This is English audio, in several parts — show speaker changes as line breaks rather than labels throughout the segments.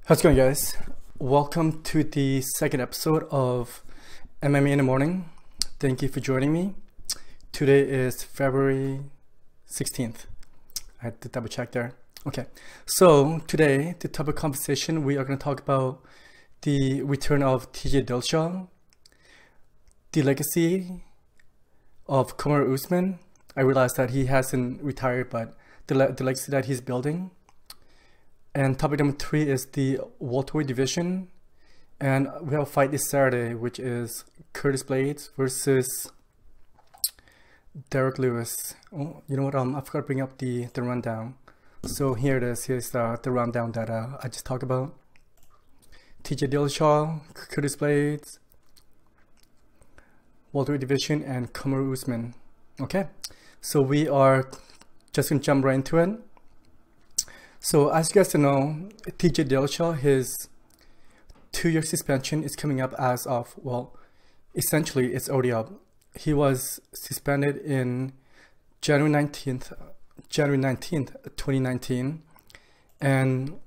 How's it going, guys? Welcome to the second episode of MMA in the Morning. Thank you for joining me. Today is February 16th. I had to double check there. Okay, so today, the topic of conversation, we are going to talk about the return of TJ Dillashaw, the legacy of Kamaru Usman. I realized that he hasn't retired, but the legacy that he's building. And topic number 3 is the Welterweight Division. And we have a fight this Saturday, which is Curtis Blaydes versus Derrick Lewis. Oh, you know what? I forgot to bring up the rundown. So here it is. Here's the rundown that I just talked about. TJ Dillashaw, Curtis Blaydes, Welterweight Division, and Kamaru Usman. Okay, so we are just going to jump right into it. So as you guys know, TJ Dillashaw, his 2-year suspension is coming up as of, well, essentially it's already up. He was suspended in January 19th, 2019. And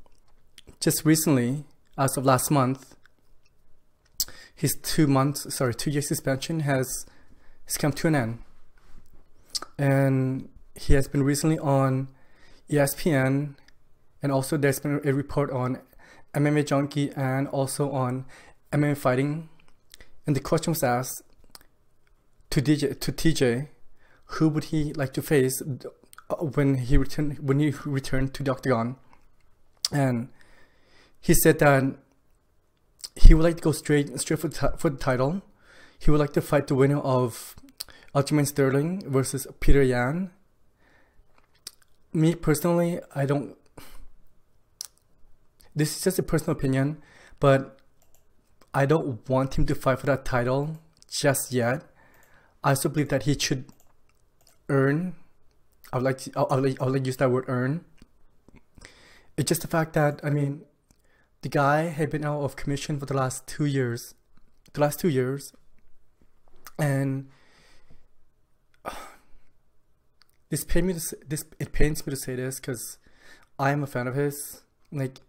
just recently, as of last month, his 2-year suspension has come to an end. And he has been recently on ESPN, and also there's been a report on MMA Junkie and also on MMA Fighting. And the question was asked to TJ, who would he like to face when he returned to the octagon? And he said that he would like to go straight for the title. He would like to fight the winner of Aljamain Sterling versus Peter Yan. Me personally, this is just a personal opinion, but I don't want him to fight for that title just yet. I also believe that he should earn. I'll use that word, earn. It's just the fact that, I mean, the guy had been out of commission for the last 2 years. And it pains me to say this because I am a fan of his. Like,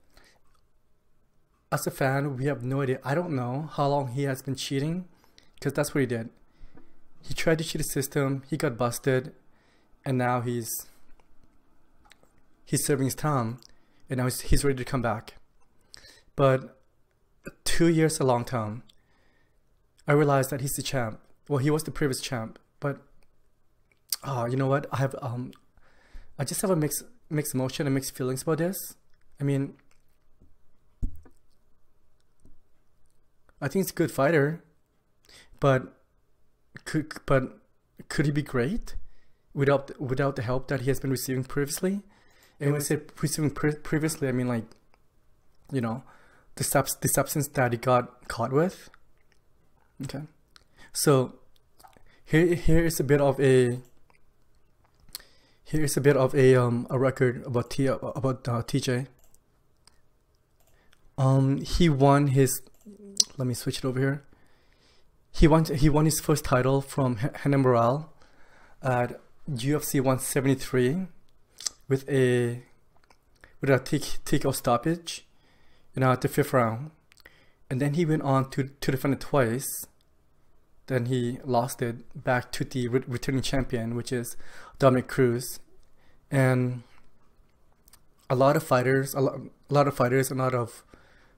as a fan, we have no idea. I don't know how long he has been cheating, because that's what he did. He tried to cheat the system, he got busted, and now he's serving his time, and now he's ready to come back. But 2 years is a long time. I realized that he's the champ. Well, he was the previous champ, but you know what? I just have a mixed emotion and mixed feelings about this. I mean, I think he's a good fighter, but could he be great without the help that he has been receiving previously? And when I say receiving previously, I mean, like, you know, the substance that he got caught with. Okay, so here is a bit of a record about TJ. He won his. Let me switch it over here. He won his first title from Renan Morel at UFC 173 with a TKO stoppage, at the 5th round, and then he went on to defend it twice. Then he lost it back to the returning champion, which is Dominic Cruz. And a lot of fighters, and a lot of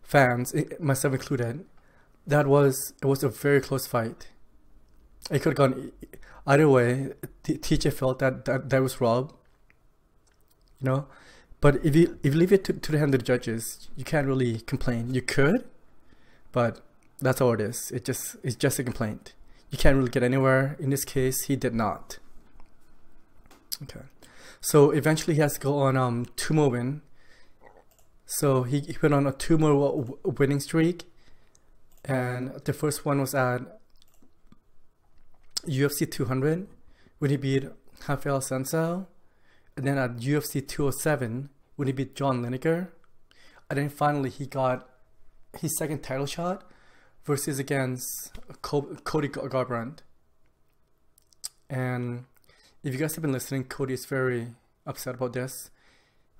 fans, myself included, it was a very close fight. It could have gone either way. TJ felt that was robbed, But if you leave it to the hand of the judges, you can't really complain. You could, but that's all it is. It's just a complaint. You can't really get anywhere. In this case, he did not. Okay, so eventually he has to go on 2 more wins. So he went on a 2 more winning streak, and the first one was at UFC 200 when he beat Rafael Sanzal, and then at UFC 207 when he beat John Lineker, and then finally he got his second title shot versus against Cody Garbrandt. And if you guys have been listening, Cody is very upset about this,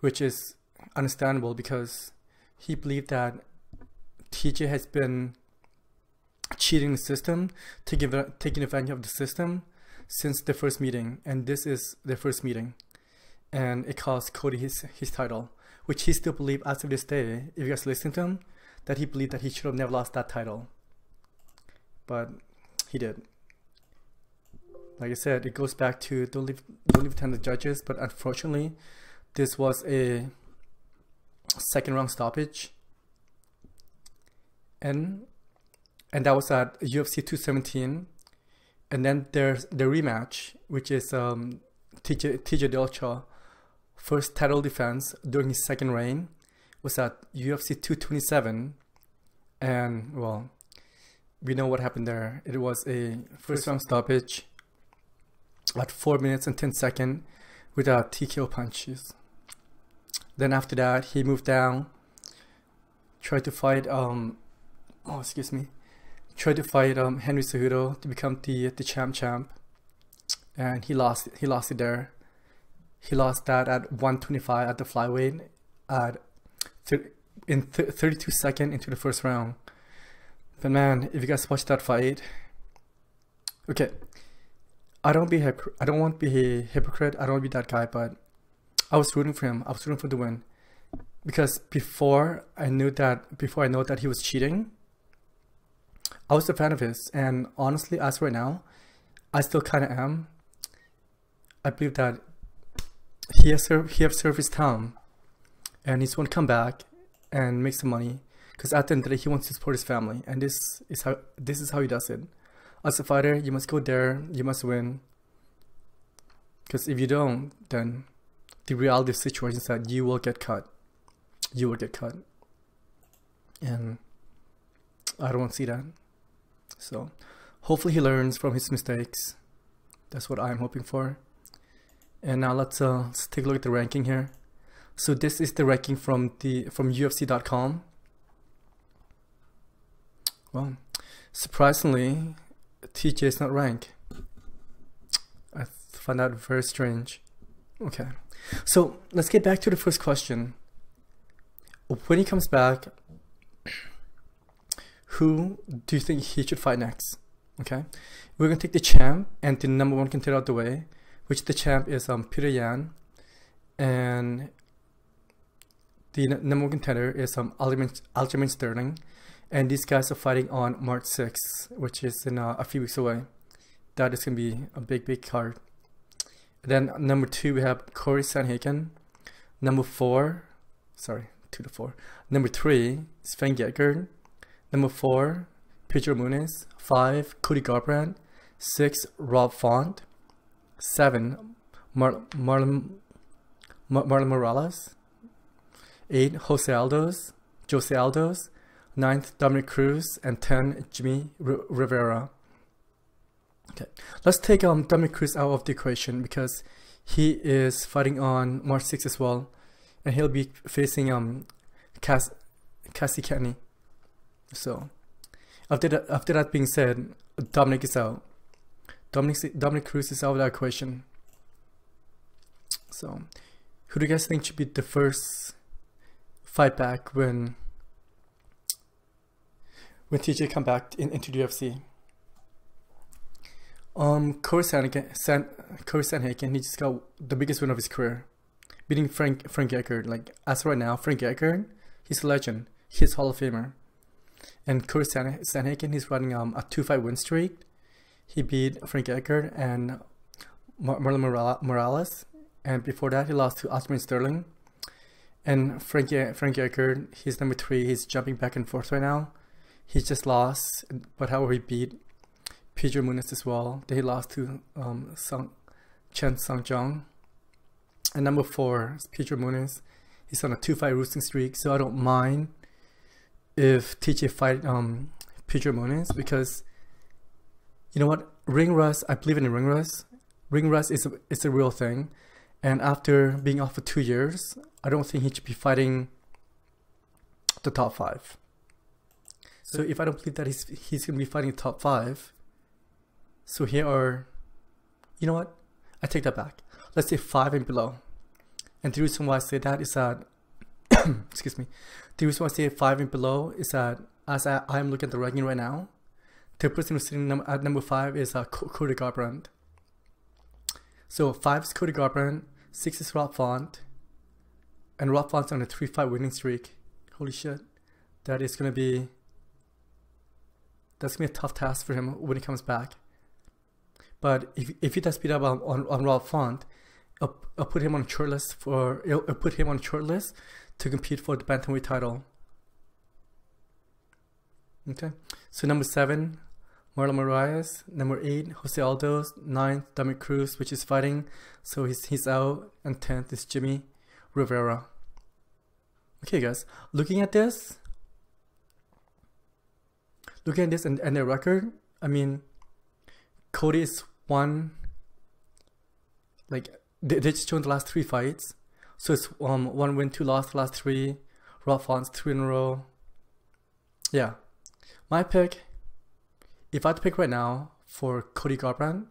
which is understandable because he believed that TJ has been cheating the system, taking advantage of the system since the first meeting, and this is the first meeting, and it cost Cody his title, which he still believes as of this day, if you guys listen to him, that he believed that he should have never lost that title, but he did. Like I said, it goes back to don't leave it to the judges, but unfortunately this was a second round stoppage, and that was at UFC 217. And then there's the rematch, which is TJ Dillashaw first title defense during his second reign, was at UFC 227, and well, we know what happened there. It was a first round stoppage at 4 minutes and 10 seconds without TKO punches. Then after that, he moved down, tried to fight Henry Cejudo to become the champ, and he lost it there. He lost that at 125 at the flyweight in 32 seconds into the first round. But man, if you guys watch that fight, okay, I don't want to be a hypocrite. I don't want to be that guy, but I was rooting for him. I was rooting for the win, because before I know that he was cheating, I was a fan of his, and honestly, as right now, I still kind of am. I believe that he has served his time, and he's going to come back and make some money, because at the end of the day, he wants to support his family, and this is how he does it. As a fighter, you must go there, you must win, because if you don't, then the reality of the situation is that you will get cut. You will get cut, and I don't want to see that. So hopefully he learns from his mistakes. That's what I'm hoping for. And now let's take a look at the ranking here. So this is the ranking from UFC.com. Well, surprisingly, TJ is not ranked. I find that very strange. Okay, so let's get back to the first question. When he comes back, who do you think he should fight next? Okay, we're gonna take the champ and the number one contender out the way, which the champ is Peter Yan, and the number one contender is Aljamain Sterling, and these guys are fighting on March 6th, which is in a few weeks away. That is gonna be a big card. And then number 2 we have Corey Sandhagen. Number 4, sorry, 2 to 4. Number 3 is Frank Edgar. Number 4, Pedro Muniz. 5, Cody Garbrandt. 6, Rob Font. 7, Marlon Morales. 8, Jose Aldos. 9th, Dominic Cruz. And 10, Jimmy Rivera. Okay, let's take Dominic Cruz out of the equation, because he is fighting on March 6th as well, and he'll be facing Cassie Kenny. So after that being said, Dominic is out. Dominic Cruz is out of that equation. So who do you guys think should be the first fight back when TJ come back into the UFC? Corey Sandhagen, he just got the biggest win of his career, beating Frank Edgar. Like, as of right now, Frank Edgar, he's a legend. He's a Hall of Famer. And Curtis Sandhagen, he's running a 2-fight win streak. He beat Frank Edgar and Marlon Morales, and before that he lost to Aljamain Sterling. And Frank Edgar, he's number 3. He's jumping back and forth right now. He just lost, but however he beat Pedro Muniz as well. Then he lost to Chen Song-jong. And number 4 is Pedro Muniz. He's on a 2-fight losing streak, so I don't mind if TJ fight Pedro Muniz, because you know what, ring rust, I believe in the ring rust. Ring rust is a real thing, and after being off for 2 years, I don't think he should be fighting the top 5. So if I don't believe that he's gonna be fighting the top 5, so here are, you know what, I take that back. Let's say 5 and below. And the reason why I say that is that excuse me. The reason why I say 5 and below is that as I'm looking at the ranking right now, the person who's sitting at number 5 is Cody Garbrandt. So 5 is Cody Garbrandt, 6 is Rob Font, and Rob Font's on a 3-fight winning streak. Holy shit. That's gonna be a tough task for him when he comes back. But if he does beat up on Rob Font, I'll put him on a short list to compete for the bantamweight title. Okay, so number 7, Marlon Moraes. Number 8, Jose Aldo. 9th, Dominic Cruz, which is fighting, so he's out. And 10th is Jimmy Rivera. Okay, guys, looking at this and their record, I mean, Cody is one. Like they just shown the last 3 fights, so it's 1 win, 2 loss, the last 3. Rob Font's 3 in a row. Yeah, my pick, if I had to pick right now for Cody Garbrandt,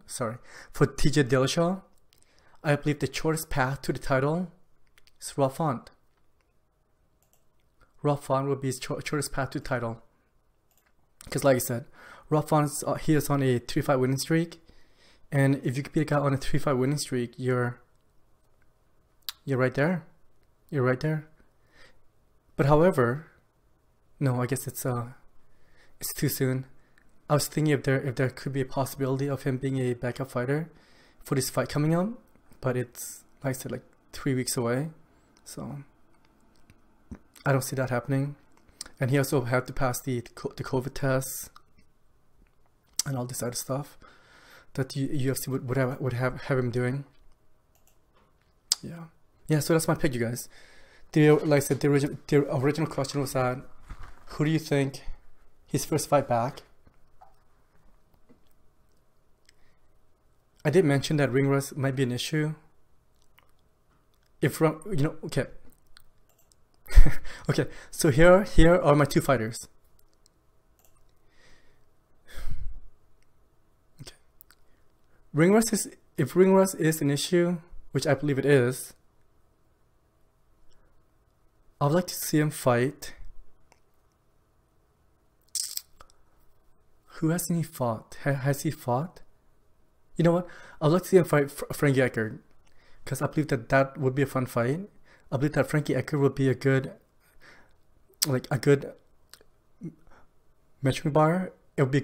for TJ Dillashaw, I believe the shortest path to the title is Rob Font. Rob Font will be his shortest path to the title. Because like I said, Rob Font he is on a 3-fight winning streak, and if you can beat a guy on a 3-fight winning streak, you're right there. You're right there. But however, no, I guess it's too soon. I was thinking if there could be a possibility of him being a backup fighter for this fight coming up, but it's, like I said, like 3 weeks away, so I don't see that happening. And he also had to pass the COVID tests and all this other stuff that UFC would have him doing. Yeah. So that's my pick, you guys. Like I said, the original question was that, who do you think his first fight back? I did mention that ring rust might be an issue. Okay. Okay, so here are my 2 fighters. Okay, if ring rust is an issue, which I believe it is, I would like to see him fight. Who hasn't he fought? Has he fought? You know what? I'd like to see him fight Frankie Edgar, because I believe that would be a fun fight. I believe that Frankie Edgar would be a good measuring bar. It would be a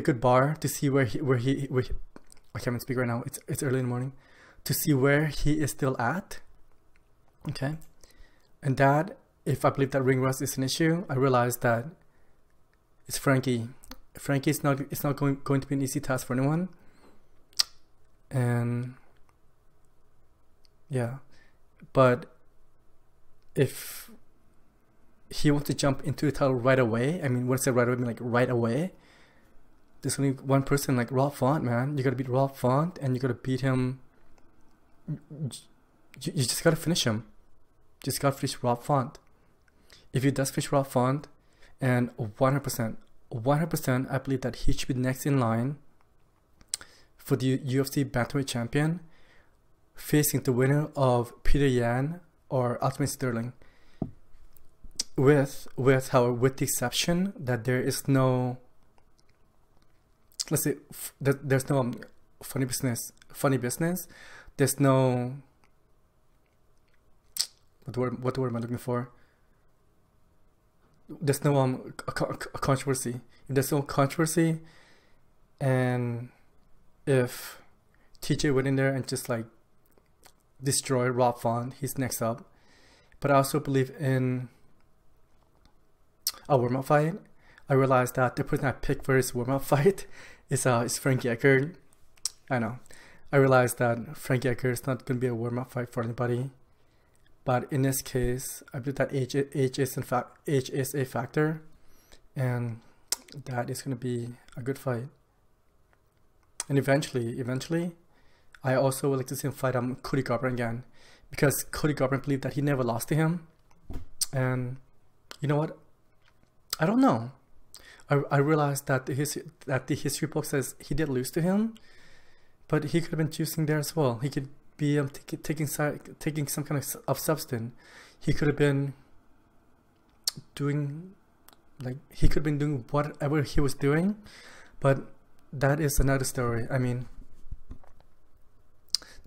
good bar to see where he I can't even speak right now. It's early in the morning, to see where he is still at. Okay, and that, if I believe that ring rust is an issue, I realize that it's Frankie. Frankie is not going to be an easy task for anyone. And yeah, but if he wants to jump into the title right away, I mean, when I say right away, I mean like right away, there's only one person, like Rob Font, man. You gotta beat Rob Font, and you gotta beat him. You just gotta finish him. Just gotta finish Rob Font. If he does finish Rob Font, and 100%, I believe that he should be next in line for the UFC bantamweight champion, facing the winner of Peter Yan or Aljamain Sterling. With the exception that there is no, let's say that there's no funny business. There's no, what word am I looking for? There's no controversy. If there's no controversy, and if TJ went in there and just like destroy Rob Font, he's next up. But I also believe in a warm-up fight. I realized that the person I picked for his warm-up fight is Frankie Edgar. I know. I realized that Frankie Edgar is not going to be a warm-up fight for anybody. But in this case, I believe that age is a factor, and that is going to be a good fight. And eventually, I also would like to see him fight Cody Garbrandt again, because Cody Garbrandt believed that he never lost to him. And you know what? I don't know. I realized that the history book says he did lose to him, but he could have been choosing there as well. He could be taking some kind of substance, he could have been doing whatever he was doing, but that is another story. I mean,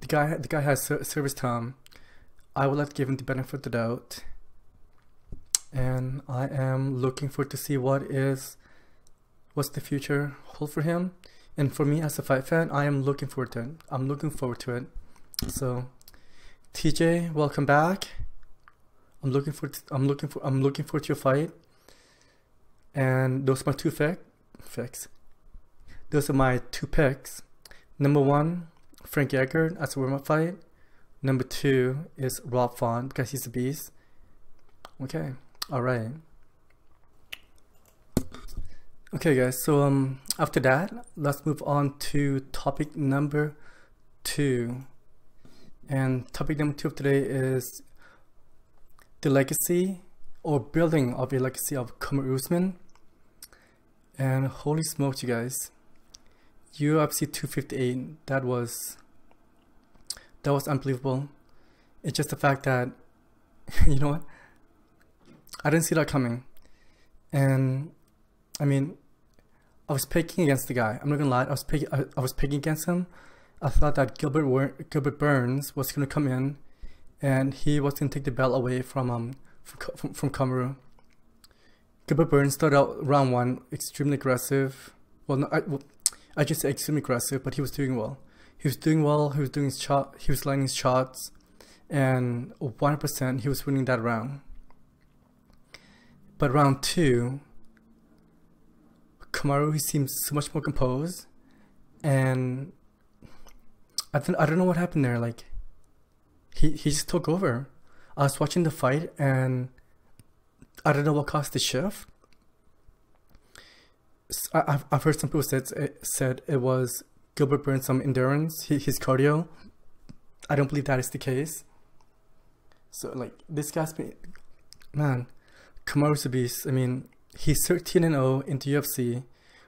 the guy has service time. I would like to give him the benefit of the doubt, and I am looking forward to see what's the future hold for him. And for me as a fight fan, I am looking forward to it. I'm looking forward to it. So, TJ, welcome back. I'm looking forward to your fight. And those are my two picks. Those are my two picks. Number one, Frank Edgar as a warm-up fight. Number two is Rob Font because he's a beast. Okay, all right. Okay, guys. So after that, let's move on to topic number 2. And topic number 2 of today is the legacy or building of a legacy of Kamaru Usman. And holy smokes, you guys, UFC 258, that was unbelievable. It's just the fact that, you know what, I didn't see that coming. And I mean, I was picking against the guy. I'm not gonna lie, I was picking against him. I thought that Gilbert Burns was gonna come in and he was gonna take the belt away from Kamaru. Gilbert Burns started out round 1 extremely aggressive. Well, no, I just say extremely aggressive, but he was doing well. He was doing well. He was doing his shot. He was landing his shots, and 100% he was winning that round. But round 2, Kamaru, he seems so much more composed, and I don't know what happened there. Like he just took over. I was watching the fight, and I don't know what caused the shift. I've heard some people said it was Gilbert Burns' some endurance, his cardio. I don't believe that is the case. So like this guy's been, man, Kamaru's a beast. I mean, he's 13-0 into UFC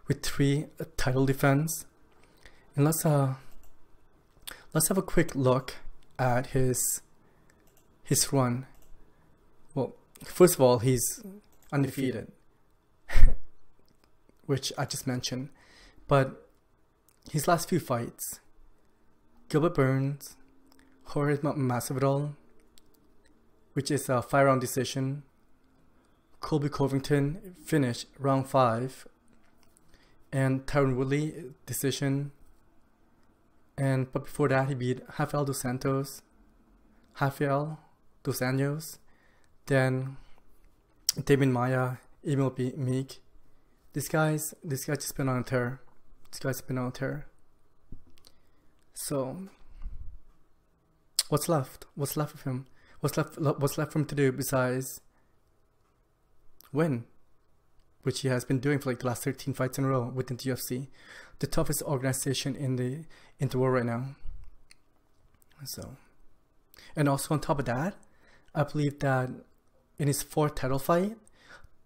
with 3 title defense. And let's have a quick look at his run. Well, first of all, he's undefeated, which I just mentioned. But his last few fights, Gilbert Burns, Jorge Masvidal, which is a 5-round decision. Colby Covington finished round 5, and Tyron Woodley decision. But before that, he beat Rafael dos Anjos, then Damian Maia, Emil Meek. This guy's just been on a tear. So, what's left? What's left of him? What's left for him to do besides win, which he has been doing for like the last 13 fights in a row within the UFC, the toughest organization in the world right now. So, and also on top of that, I believe that in his 4th title fight,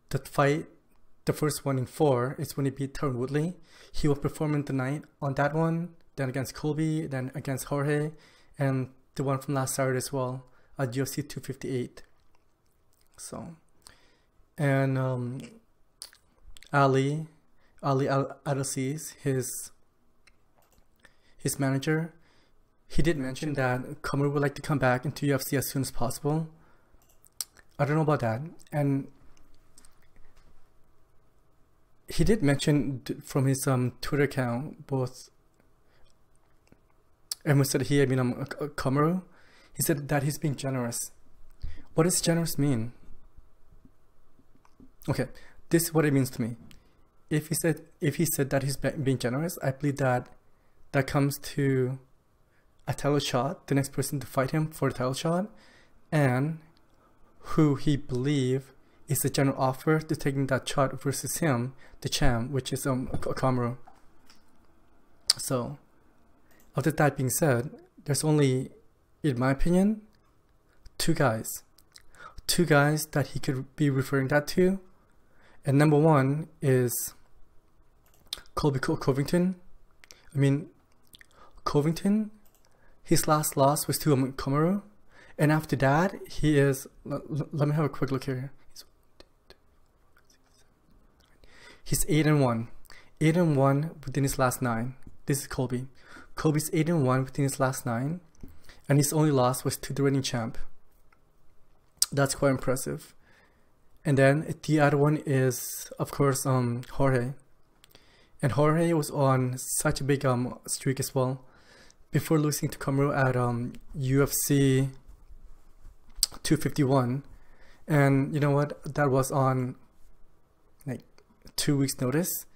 the first one in 4 is when he beat Tyron Woodley. He will perform in the night on that one, then against Colby, then against Jorge, and the one from last Saturday as well at UFC 258. So, and Ali Adelaziz, his manager, he did mention that Kamaru would like to come back into UFC as soon as possible. I don't know about that. And he did mention from his Twitter account, both, and we said he, I mean, Kamaru, he said that he's being generous. What does generous mean? Okay, this is what it means to me. If he said that he's being generous, I believe that comes to a title shot, the next person to fight him for the title shot, and who he believe is the general offer to taking that shot versus him, the champ, which is Kamaru. So, after that being said, there's only, in my opinion, two guys that he could be referring that to. And number one is Colby Covington. I mean, Covington, His last loss was to Kamaru, and after that, he is. Let me have a quick look here. He's 8-1, 8-1 within his last 9. This is Colby. Colby's 8-1 within his last 9, and his only loss was to the reigning champ. That's quite impressive. And then the other one is, of course, Jorge. And Jorge was on such a big streak as well. Before losing to Kamaru at UFC 251. And you know what? That was on like 2 weeks notice.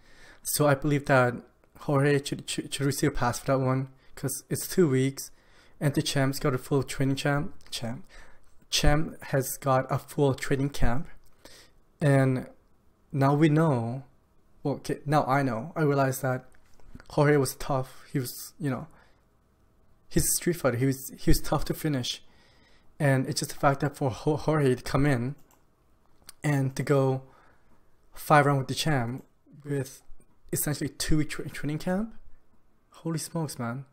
So I believe that Jorge should receive a pass for that one, because it's 2 weeks and the champ's got a full training Champ has got a full training camp. And now we know, well, okay, now I realize that Jorge was tough. He was, you know, he's a street fighter. He was tough to finish. And it's just the fact that for Jorge to come in and to go 5 rounds with the champ with essentially 2-week training camp, holy smokes, man.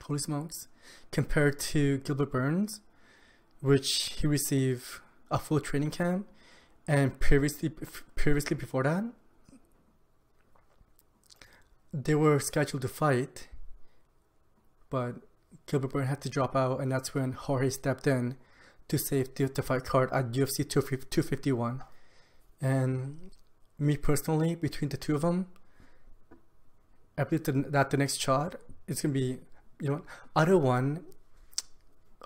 Holy smokes. Compared to Gilbert Burns, which he received a full training camp, and previously before that, they were scheduled to fight, but Gilbert Burns had to drop out, and that's when Jorge stepped in to save the fight card at UFC 251. And me personally, between the two of them, I believe that the next shot is gonna be, you know, either one,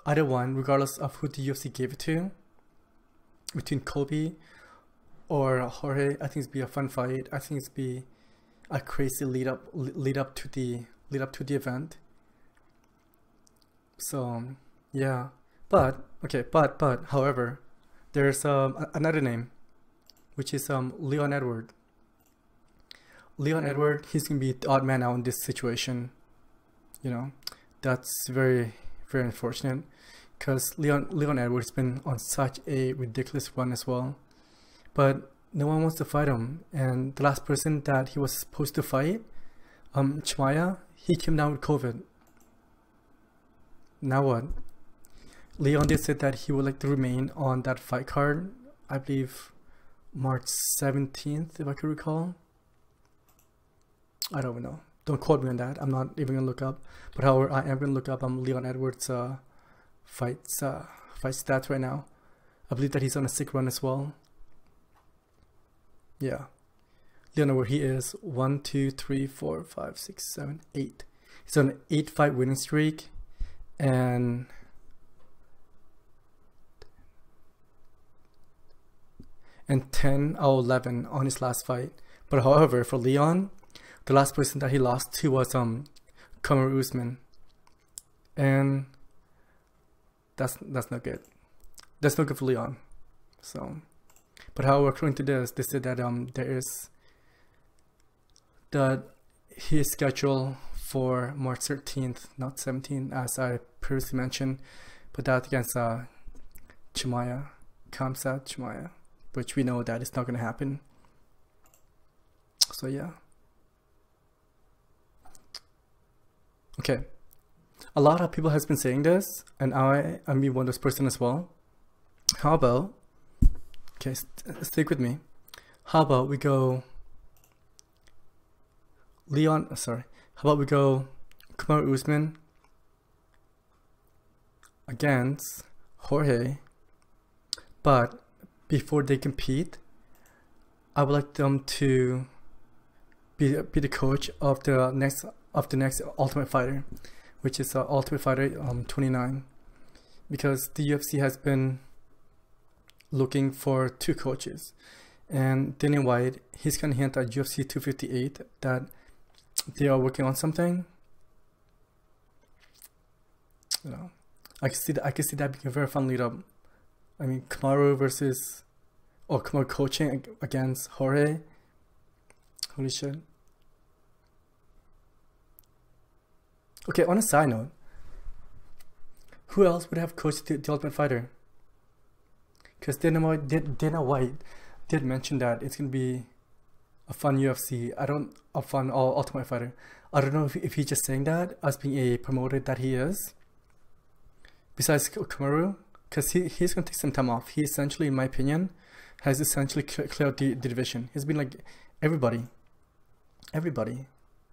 regardless of who the UFC gave it to, between Colby or Jorge. I think it's be a fun fight. I think it's be a crazy lead up to the event. So yeah, but however, there's another name, which is Leon Edward. Leon Edward, he's gonna be the odd man out in this situation. You know, that's very, very unfortunate, because Leon Edwards has been on such a ridiculous run as well, but no one wants to fight him. And the last person that he was supposed to fight, Chimaya, he came down with COVID. Now what? Leon did say that he would like to remain on that fight card, I believe March 17th, if I could recall. I don't know. Don't quote me on that. I'm not even gonna look up. But however, I am gonna look up Leon Edwards' fight stats right now. I believe that he's on a sick run as well. Yeah, Leon Edwards, he is 1, 2, 3, 4, 5, 6, 7, 8. He's on an 8-fight winning streak, and and 10 out of 11 on his last fight. But however, for Leon, the last person that he lost to was Kamaru Usman, and that's not good. That's not good for Leon. So, but however, according to this, they said that he is scheduled for March 13th, not 17th, as I previously mentioned, but that against Kamsat Chimaev, which we know that it's not going to happen. So yeah. Okay, a lot of people has been saying this, and I'm one of those person as well. How about, okay, stick with me. How about we go how about we go Kamaru Usman against Jorge, but before they compete, I would like them to be the coach of the next Ultimate Fighter, which is Ultimate Fighter 29, because the UFC has been looking for 2 coaches, and Dana White, he's gonna hint at UFC 258 that they are working on something. You know, I can see that being a very fun lead up. I mean, Kamaru coaching against Jorge. Holy shit. Okay, on a side note, who else would have coached the Ultimate Fighter? Because Dana White did mention that it's gonna be a fun UFC. A fun Ultimate Fighter. I don't know if he's just saying that as being a promoter that he is. Besides Kamaru, because he's going to take some time off. He essentially, in my opinion, has essentially cleared out the division. He's been like everybody.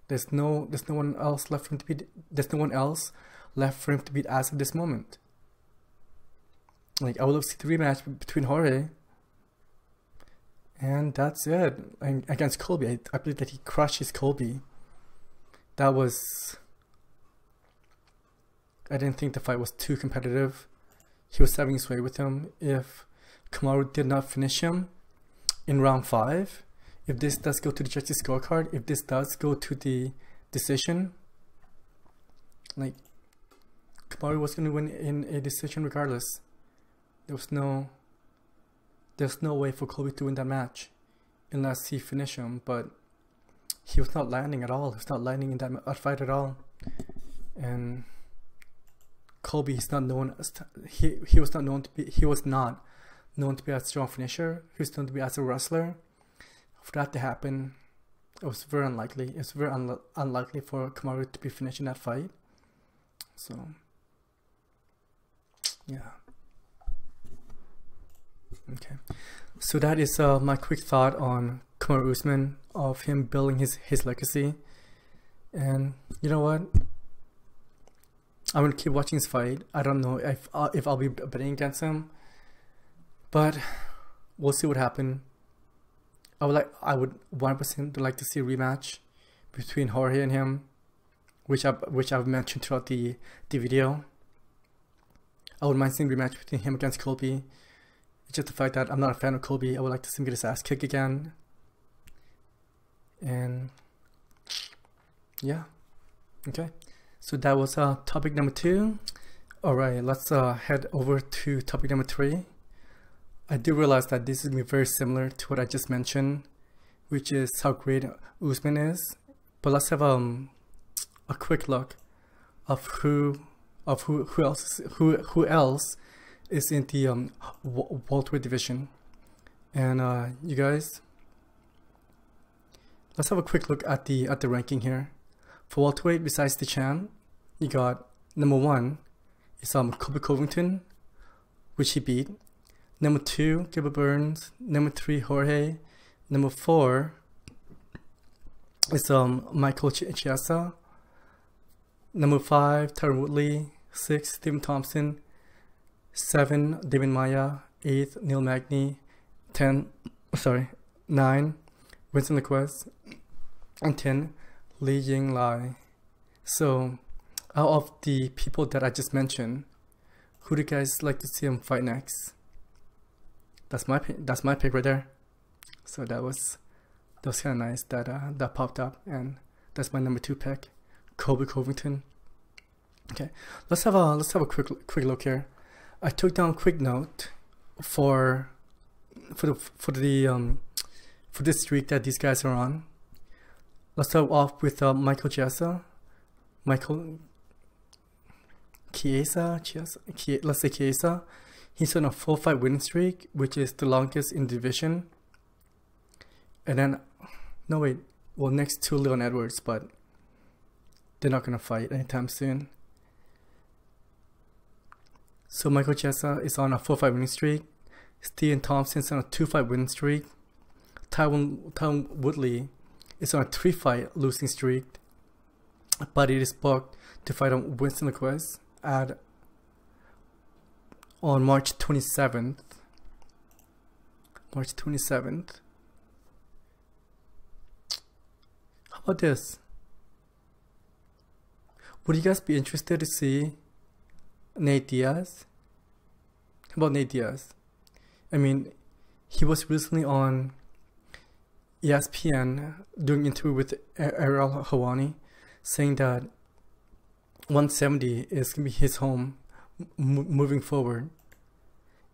There's no one else left for him to beat. There's no one else left for him to beat as of this moment. Like, I would love to see the rematch between Jorge. And that's it. And against Colby, I believe that he crushes Colby. That was... I didn't think the fight was too competitive. He was having his way with him. If Kamaru did not finish him in round 5, if this does go to the judges' scorecard, if this does go to the decision, like, Kamaru was going to win in a decision regardless. There's no way for Colby to win that match unless he finished him, but he was not landing at all. He was not landing in that fight at all. And Colby is not known as he was not known to be a strong finisher. He was known to be as a wrestler. For that to happen, it was very unlikely. It's very unlikely for Kamaru to be finishing that fight. So yeah. Okay, so that is my quick thought on Kamaru Usman, of him building his legacy. And you know what? I'm gonna keep watching his fight. I don't know if I'll be betting against him, but we'll see what happens. I would 100% like to see a rematch between Jorge and him, which I've mentioned throughout the video. I wouldn't mind seeing a rematch between him against Colby. It's just the fact that I'm not a fan of Colby. I would like to see him get his ass kicked again. And yeah, okay. So that was topic number 2. Alright, let's head over to topic number 3. I do realize that this is going to be very similar to what I just mentioned, which is how great Usman is. But let's have a quick look of who else is in the Welterweight Division. And you guys, let's have a quick look at the ranking here. For welterweight, besides the Chan, you got number 1 is Colby Covington, which he beat. Number 2, Gilbert Burns. Number 3, Jorge. Number 4 is Michael Chiesa. Number 5, Tyron Woodley. 6, Stephen Thompson. 7, David Maya. 8, Neil Magny. 9, Vincent Laquez. And 10, Li Ying Lai. So, out of the people that I just mentioned, who do you guys like to see him fight next? That's my pick right there. So that was kind of nice that that popped up, and that's my number 2 pick, Colby Covington. Okay, let's have a quick look here. I took down a quick note for this streak that these guys are on. Let's start off with Michael Chiesa. Let's say Chiesa. He's on a 4-fight winning streak, which is the longest in the division. And then, no wait, well, next to Leon Edwards, but they're not gonna fight anytime soon. So Michael Chiesa is on a 4-fight winning streak. Stephen Thompson's on a 2-fight winning streak. Tyron Woodley is on a 3-fight losing streak, but it is booked to fight on Winston Laquez on March 27th. How about this? Would you guys be interested to see Nate Diaz? How about Nate Diaz? I mean, he was recently on ESPN doing an interview with Ariel Helwani, saying that 170 is going to be his home moving forward.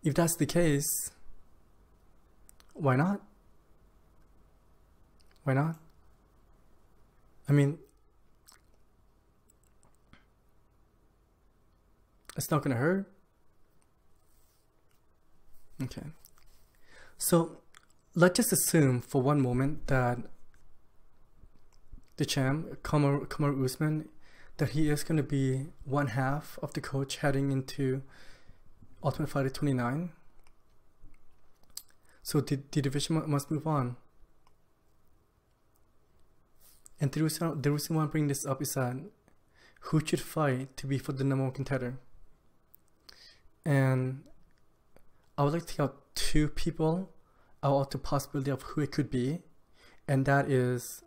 If that's the case, why not? Why not? I mean, it's not going to hurt. Okay. So let's just assume for one moment that the champ, Kamaru Usman, that he is going to be one half of the coach heading into Ultimate Fighter 29. So the division must move on. And the reason why I'm bringing this up is that who should fight to be for the #1 contender? And I would like to take out two people out of the possibility of who it could be, and that is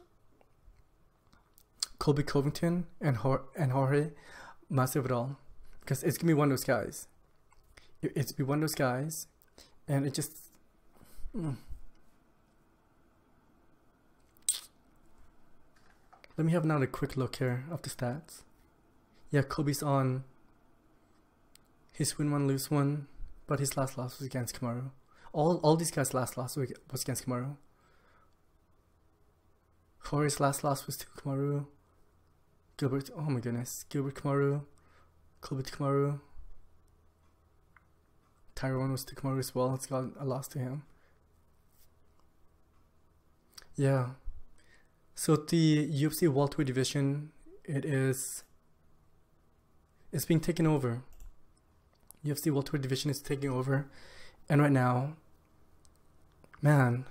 Colby Covington and Jorge Masvidal, because it's gonna be one of those guys. It's gonna be one of those guys, and it just Let me have another quick look here of the stats. Yeah, Kobe's on his win one, lose one, but his last loss was against Kamaru. All these guys' last loss was against Kamaru. Jorge's last loss was to Kamaru. Gilbert, oh my goodness, Gilbert Kamaru, Colby to Kamaru. Tyrone was to Kamaru as well. It's got a loss to him. Yeah. So the UFC Welterweight Division, it's being taken over. UFC Welterweight Division is taking over, and right now, man,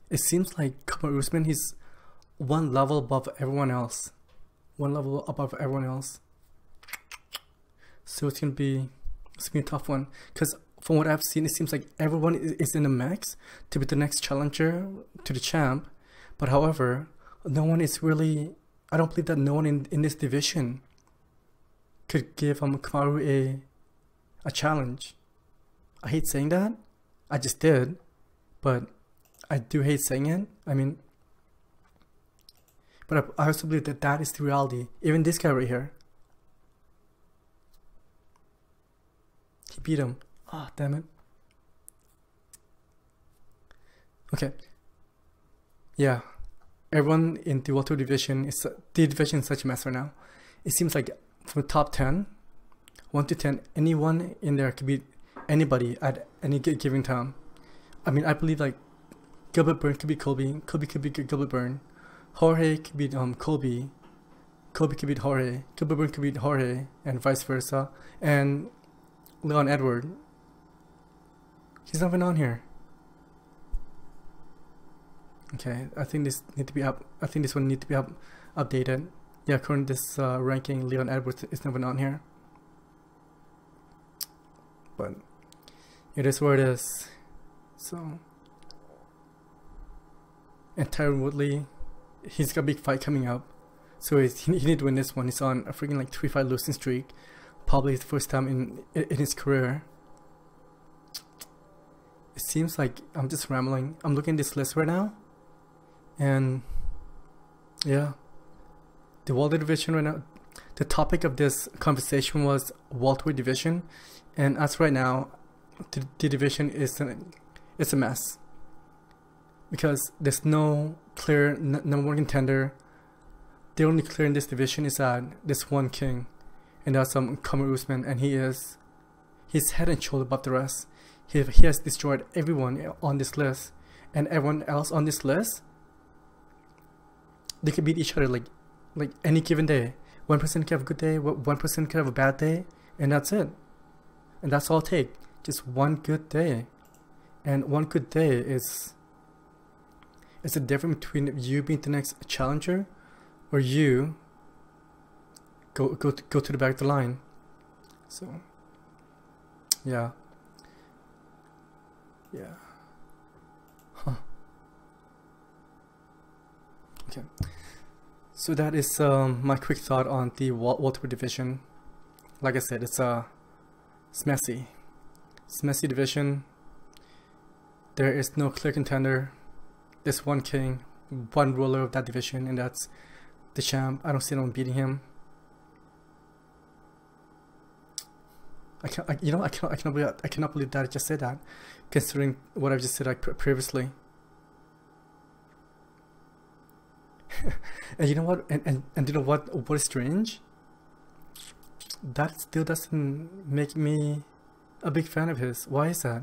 it seems like Kamaru Usman, he's one level above everyone else. One level above everyone else. So it's gonna be a tough one, because from what I've seen, it seems like everyone is in the mix to be the next challenger to the champ. But however, no one is really, I don't believe that no one in this division could give Kamaru a challenge. I hate saying that. I just did. But I do hate saying it. I mean, but I also believe that that is the reality. Even this guy right here. He beat him. Ah, damn it. Okay. Yeah. Everyone in the welterweight division is such a mess right now. It seems like from the top 10, 1 to 10, anyone in there could beat anybody at any given time. I mean, I believe like Gilbert Burns could beat Colby. Colby could beat Gilbert Burns. Jorge could beat Colby. Colby could beat Jorge. Gilbert Burns could beat Jorge, and vice versa. And Leon Edward, he's not even on here. Okay, I think this need to be up. I think this one need to be updated. Yeah, according to this ranking, Leon Edwards is not even on here. But it is where it is. So, and Tyron Woodley, he's got a big fight coming up. So he need to win this one. He's on a freaking like 3-5 losing streak. Probably his first time in his career. It seems like I'm just rambling. I'm looking at this list right now, and yeah, the welterweight division right now. The topic of this conversation was welterweight division, and as right now, the division is it's a mess because there's no clear #1 contender. The only clear in this division is that this one king, and that's Kamaru Usman, and he's head and shoulder above the rest. He has destroyed everyone on this list, and everyone else on this list, they could beat each other like any given day. One person can have a good day, one person can have a bad day, and that's it. And that's all it takes. Just one good day. And one good day is the difference between you being the next challenger or you go to the back of the line. So yeah. Yeah. Huh. Okay. So that is my quick thought on the welterweight division. Like I said, it's messy. It's a messy division. There is no clear contender. There's one king, one ruler of that division, and that's the champ. I don't see anyone beating him. I cannot believe that I just said that, considering what I just said previously. And you know what? And you know what? What is strange? That still doesn't make me a big fan of his. Why is that?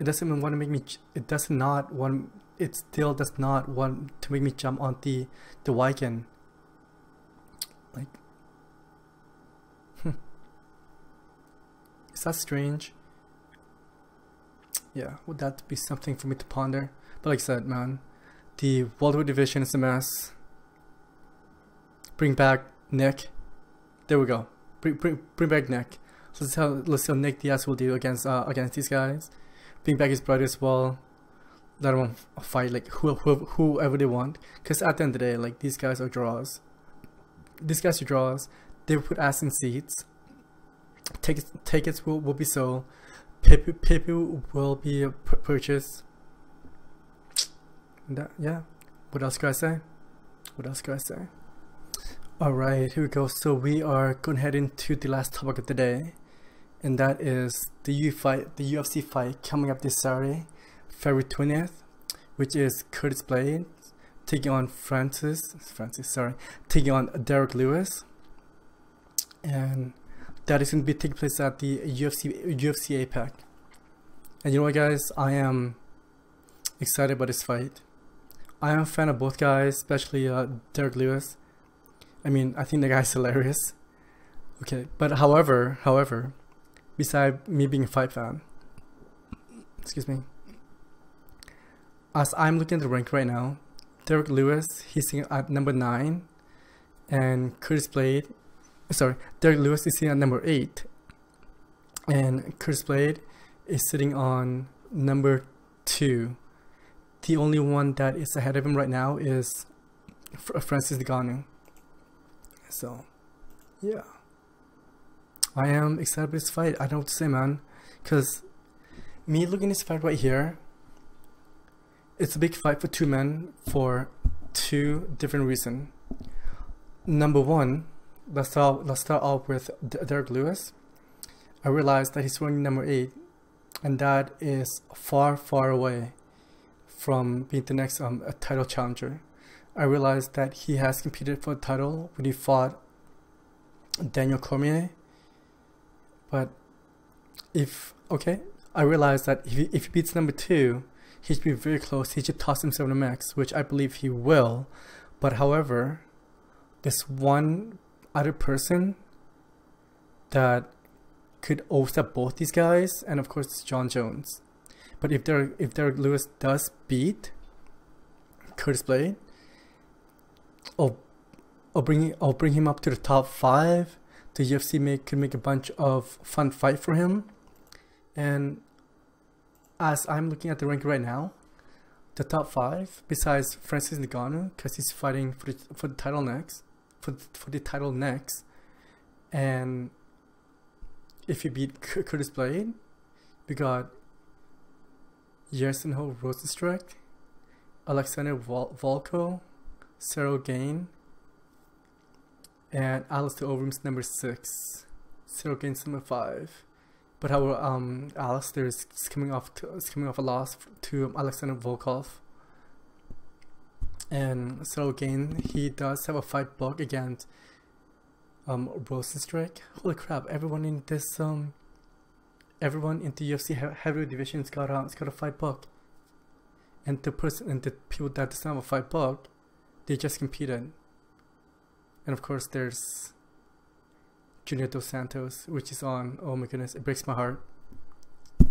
It doesn't want to make me. It does not want. it still does not want to make me jump on the wagon. Like, is that strange? Yeah, would that be something for me to ponder? But like I said, man, the welterweight division is a mess. Bring back Nick. There we go. Bring back Nick. Let's see how Nick Diaz will do against these guys. Bring back his brother as well. Let them fight like whoever they want. Because at the end of the day, like, these guys are draws. These guys are draws. They will put ass in seats. Tickets will be sold. Pay-per-view will be purchased. Yeah. What else can I say? What else can I say? Alright, here we go. So we are going to head into the last topic of the day. And that is the UFC fight coming up this Saturday, February 20th, which is Curtis Blaydes taking on taking on Derrick Lewis. And that is going to be taking place at the UFC APEC. And you know what, guys, I am excited about this fight. I am a fan of both guys, especially Derrick Lewis. I mean, I think the guy's hilarious. Okay, but however, besides me being a fight fan, excuse me, as I'm looking at the rank right now, Derrick Lewis, he's sitting at number 9, and Derrick Lewis is sitting at number 8, and Curtis Blaydes is sitting on number 2. The only one that is ahead of him right now is Francis Ngannou. So, yeah, I am excited for this fight. I don't know what to say, man, because me looking at this fight right here, it's a big fight for two men for two different reasons. Number one, let's start off with Derrick Lewis. I realized that he's running number 8, and that is far away from being the next title challenger. I realized that he has competed for the title when he fought Daniel Cormier, but I realized that if he beats number 2, he should be very close. He should toss himself in the mix, which I believe he will. But however, there's one other person that could overstep both these guys, and of course it's Jon Jones. But if Derrick Lewis does beat Curtis Blaydes, I'll bring him up to the top 5. The UFC could make a bunch of fun fight for him. And as I'm looking at the rank right now, the top 5, besides Francis Ngannou, because he's fighting for the title next, and if you beat Curtis Blaydes, we got Yersinho Rozenstruik, Alexander Volko, Cyril Gane, and Alistair Overeem's number 6. Cyril Gane's number 5. But however, Alistair is coming off a loss to Alexander Volkov. And Cyril Gane, he does have a fight book against Rozenstruik. Holy crap! Everyone in the UFC heavyweight division's got a fight book. And the people that doesn't have a fight book, they just competed. And of course, there's Junior Dos Santos, which is on. Oh my goodness, it breaks my heart.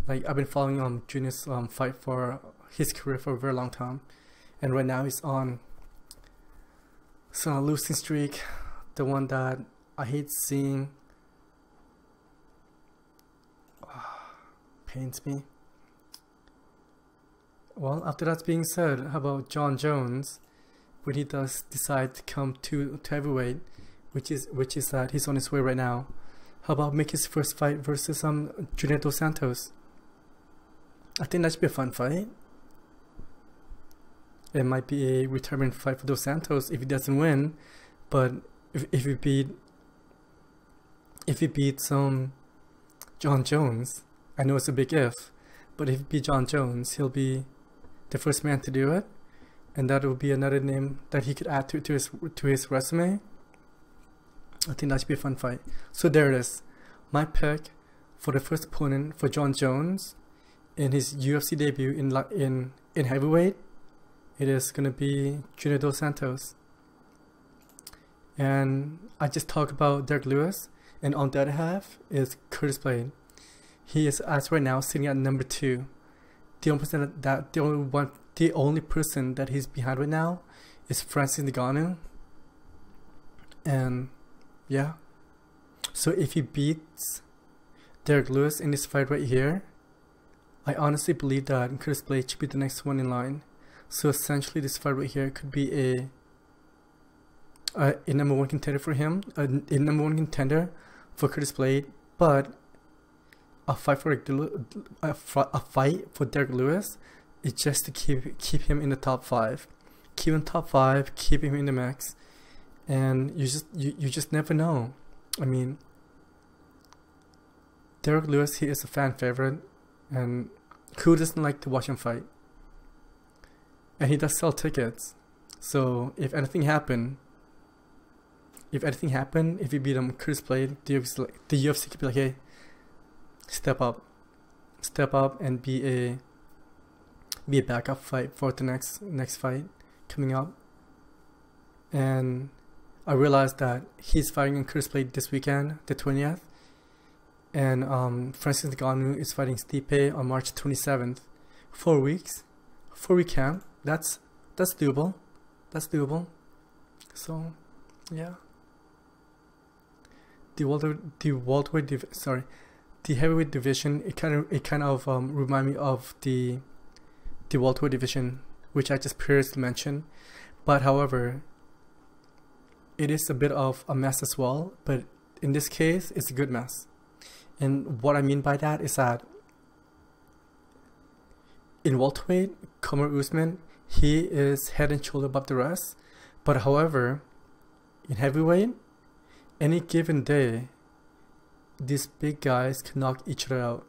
Like, I've been following Junior's fight for his career for a very long time, and right now he's on a losing streak, the one that I hate seeing. Pains me. Well, after that's being said, how about Jon Jones, when he does decide to come to heavyweight, which is that he's on his way right now? How about make his first fight versus Junior Dos Santos? I think that should be a fun fight. It might be a retirement fight for Dos Santos if he doesn't win, but if he beats Jon Jones, I know it's a big if, but if he beats Jon Jones, he'll be the first man to do it, and that will be another name that he could add to his resume. I think that should be a fun fight. So there it is, my pick for the first opponent for Jon Jones in his UFC debut in heavyweight. it is gonna be Junior Dos Santos. And I just talked about Derrick Lewis, and on the other half is Curtis Blaydes. He is, as right now, sitting at number 2. The only person that he's behind right now is Francis Ngannou. And yeah, so if he beats Derrick Lewis in this fight right here, I honestly believe that Curtis Blaydes should be the next one in line. So essentially, this fight right here could be a number 1 contender for him, a number 1 contender for Curtis Blaydes, but a fight for Derrick Lewis is just to keep him in the top 5, keep him top 5, keep him in the mix, and you just never know. I mean, Derrick Lewis, he is a fan favorite, and who doesn't like to watch him fight? And he does sell tickets, so if anything happened, if you beat him, Curtis Blaydes, the UFC could be like, hey, step up and be a backup fight for the next fight coming up. And I realized that he's fighting in Curtis Blaydes this weekend, the 20th, and Francis Ngannou is fighting Stipe on March 27th. 4 weeks, 4-week camp. That's doable. That's doable. So yeah. The heavyweight division, it kind of remind me of the welterweight division, which I just previously mentioned. But however, it is a bit of a mess as well. But in this case, it's a good mess. And what I mean by that is that in welterweight, Kamaru Usman, he is head and shoulder above the rest. But however, in heavyweight, any given day, these big guys can knock each other out.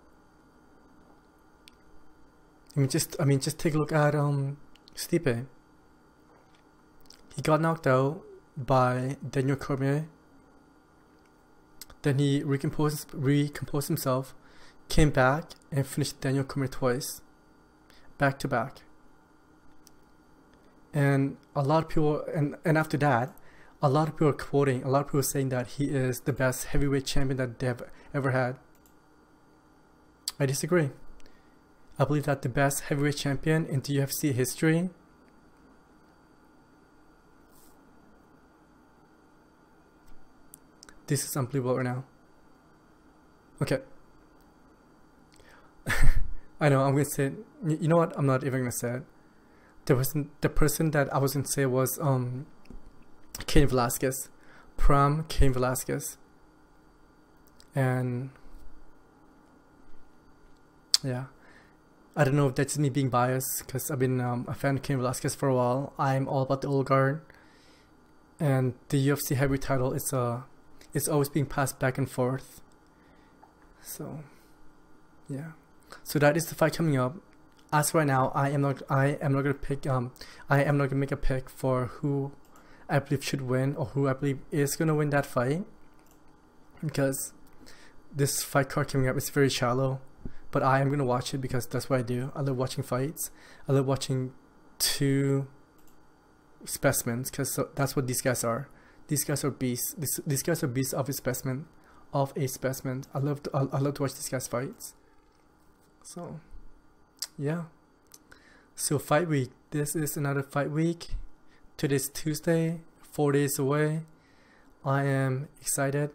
I mean, just take a look at Stipe. He got knocked out by Daniel Cormier. Then he recomposed himself, came back and finished Daniel Cormier twice, back to back. And a lot of people, and after that, a lot of people are saying that he is the best heavyweight champion that they've ever had. I disagree. I believe that the best heavyweight champion in the UFC history this is unbelievable right now. Okay. I know, I'm gonna say it. You know what? I'm not even gonna say it. The person that I was gonna say was Cain Velasquez, Cain Velasquez, and yeah, I don't know if that's me being biased because I've been a fan of Cain Velasquez for a while. I'm all about the old guard, and the UFC heavyweight title it's always being passed back and forth. So yeah, so that is the fight coming up. As right now, I am not gonna make a pick for who I believe should win or who I believe is gonna win that fight, because this fight card coming up is very shallow. But I am gonna watch it because that's what I do. I love watching fights. I love watching two specimens because that's what these guys are. These guys are beasts. These guys are beasts of a specimen. I love to watch these guys fights. So yeah. So fight week. This is another fight week. Today's Tuesday. 4 days away. I am excited.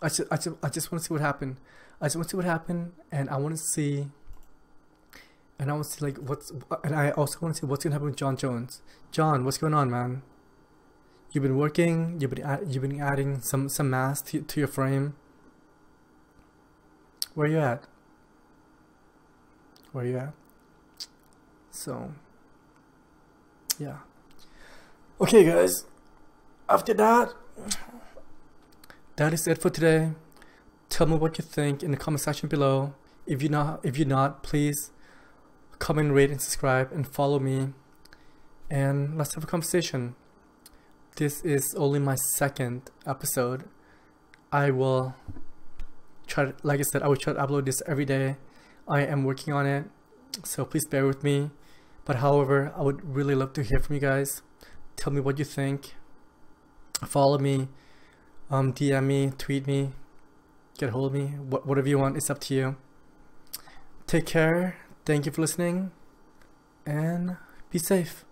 I just want to see what happened. I just want to see what happened, and I want to see. And I want to see and I also want to see what's gonna happen with John Jones. John, what's going on, man? You've been working. You've been adding some mass to your frame. Where you at? Where you at? So yeah. Okay, guys. After that, that is it for today. Tell me what you think in the comment section below. If you're not, please comment, rate, and subscribe, and follow me. And let's have a conversation. This is only my second episode. I will try, like I said, I will try to upload this every day. I am working on it, so please bear with me. But however, I would really love to hear from you guys. Tell me what you think. Follow me, DM me, tweet me, get a hold of me, whatever you want. It's up to you. Take care. Thank you for listening, and be safe.